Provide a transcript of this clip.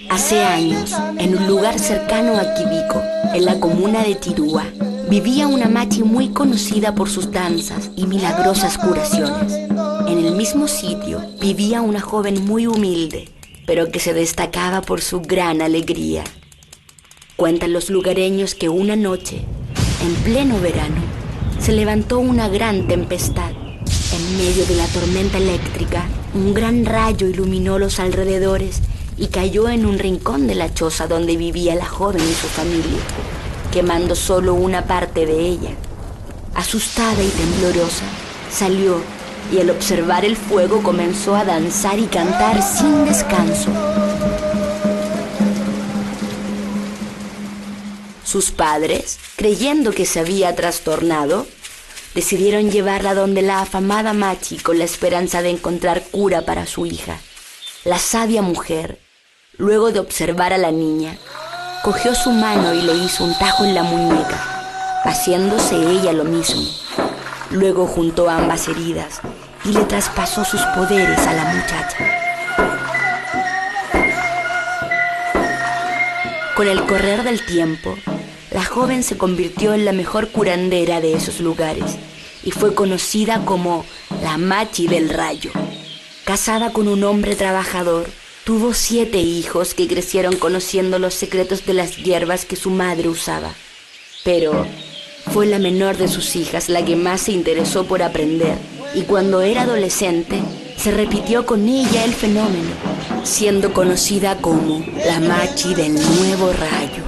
Hace años, en un lugar cercano a Quibico, en la comuna de Tirúa, vivía una machi muy conocida por sus danzas y milagrosas curaciones. En el mismo sitio vivía una joven muy humilde, pero que se destacaba por su gran alegría. Cuentan los lugareños que una noche, en pleno verano, se levantó una gran tempestad. En medio de la tormenta eléctrica, un gran rayo iluminó los alrededores y cayó en un rincón de la choza donde vivía la joven y su familia, quemando solo una parte de ella. Asustada y temblorosa, salió y al observar el fuego comenzó a danzar y cantar sin descanso. Sus padres, creyendo que se había trastornado, decidieron llevarla donde la afamada machi con la esperanza de encontrar cura para su hija. La sabia mujer, luego de observar a la niña, cogió su mano y le hizo un tajo en la muñeca, haciéndose ella lo mismo. Luego juntó ambas heridas y le traspasó sus poderes a la muchacha. Con el correr del tiempo, la joven se convirtió en la mejor curandera de esos lugares y fue conocida como la Machi del Rayo. Casada con un hombre trabajador, tuvo 7 hijos que crecieron conociendo los secretos de las hierbas que su madre usaba. Pero fue la menor de sus hijas la que más se interesó por aprender, y cuando era adolescente se repitió con ella el fenómeno, siendo conocida como la Machi del Nuevo Rayo.